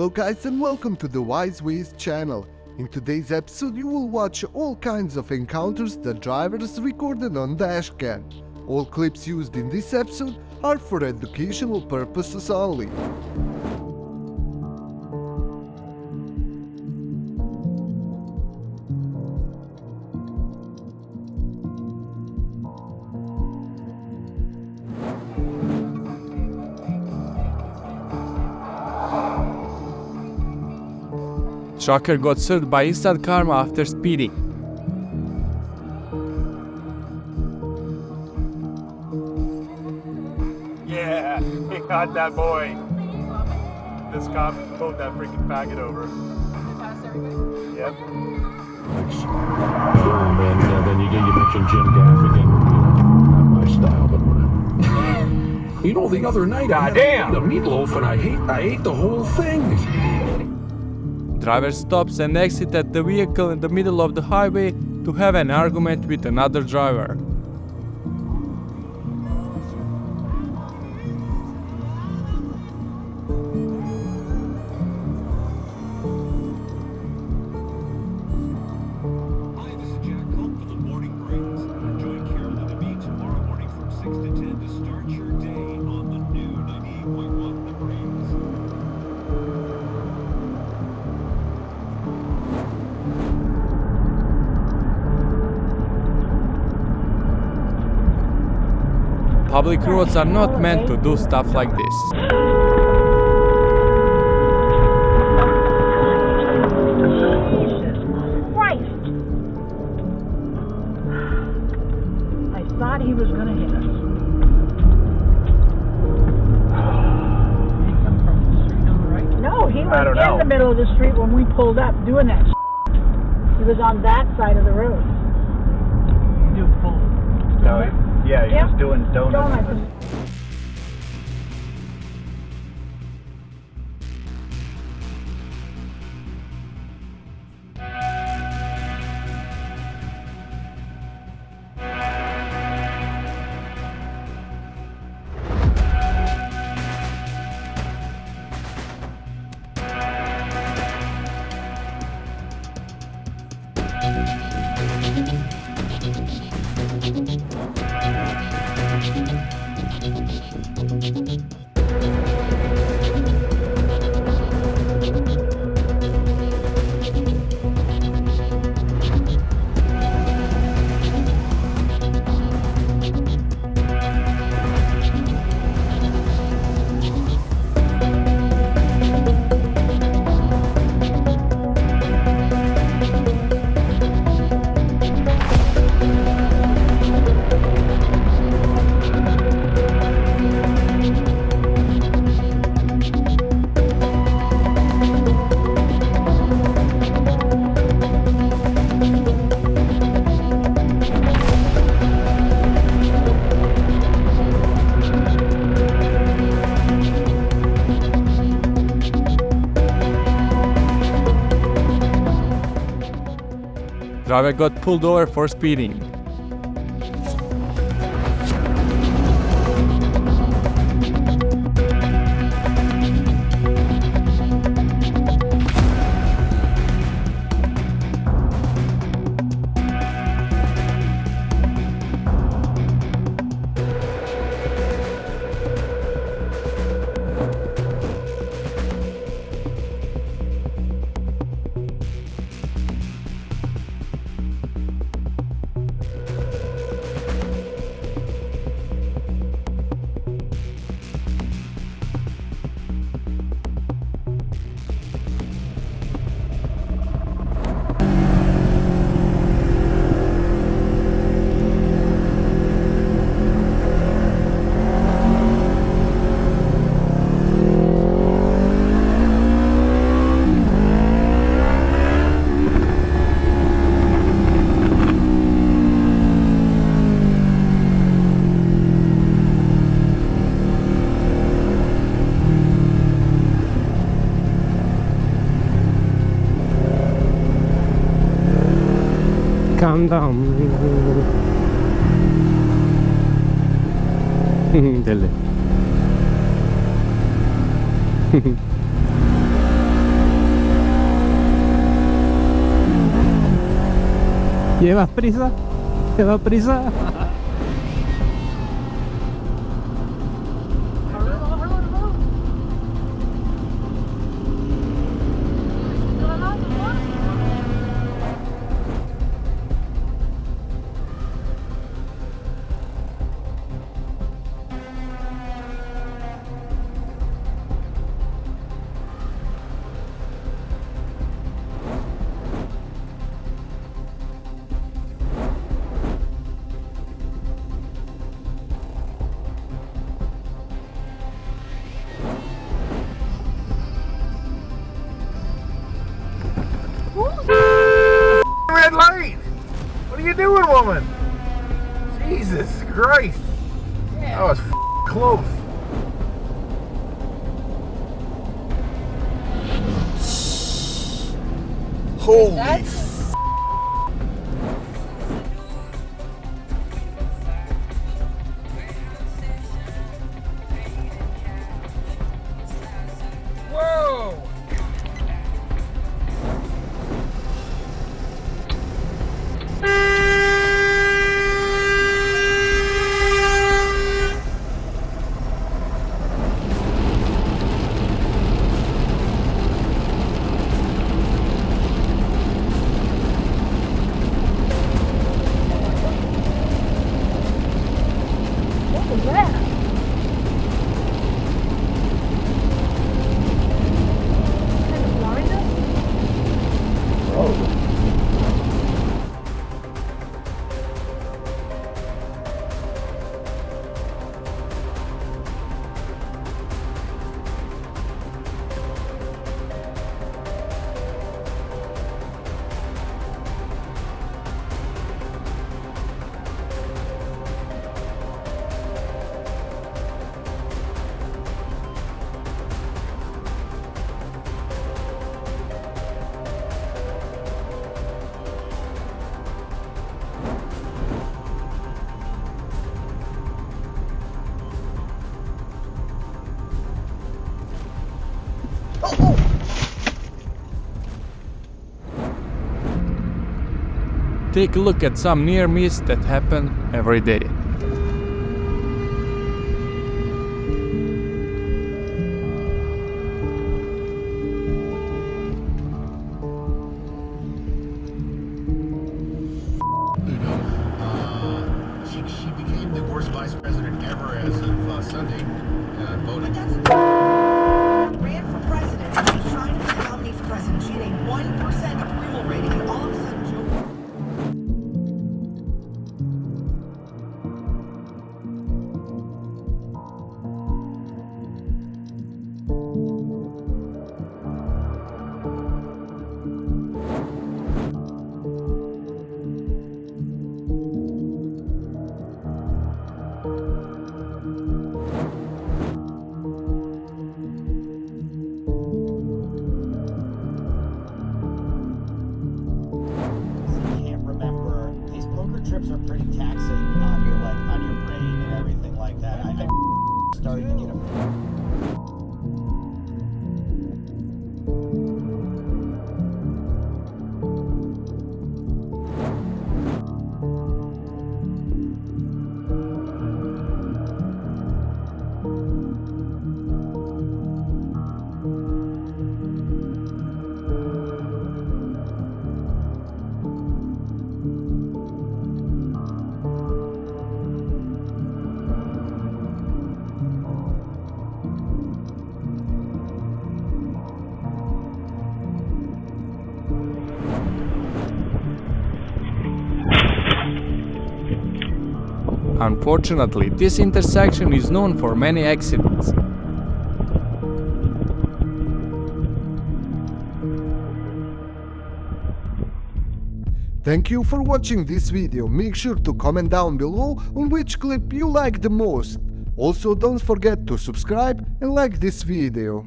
Hello guys and welcome to the Wise Ways channel. In today's episode you will watch all kinds of encounters that drivers recorded on dashcam. All clips used in this episode are for educational purposes only. Trucker got served by instant karma after speeding. Yeah, he got that boy. This cop pulled that freaking faggot over. Yep. And then you mentioned Jim Gaffigan. Not my style, but whatever. You know, the other night I had the meatloaf and I ate the whole thing. Driver stops and exited the vehicle in the middle of the highway to have an argument with another driver. Hi, this is Jack Hope for the Morning Breeze. Join Carol and me tomorrow morning from 6 to 10 to start your day on the new 98.1 The Breeze. Public roads are not meant to do stuff like this. Christ! I thought he was going to hit us. Did he come from the street on the right? No, he was in the middle of the street when we pulled up doing that. He was on that side of the road. He was doing donuts. Driver got pulled over for speeding. calm down. Delle. ¿Llevas prisa? ¿Llevas prisa? Red light! What are you doing, woman? Jesus Christ! That was close. Holy Whoa! What was that? Kind of blind us? Take a look at some near miss that happen every day. She became the worst vice president ever as of Sunday voting. Ran for president. She was trying to be the nominee for president. She had a 1% approval rating, and all of a sudden, Joe. Trips are pretty taxing on your on your brain and everything like that. I'm starting to get a Unfortunately, this intersection is known for many accidents. Thank you for watching this video. Make sure to comment down below on which clip you like the most. Also, don't forget to subscribe and like this video.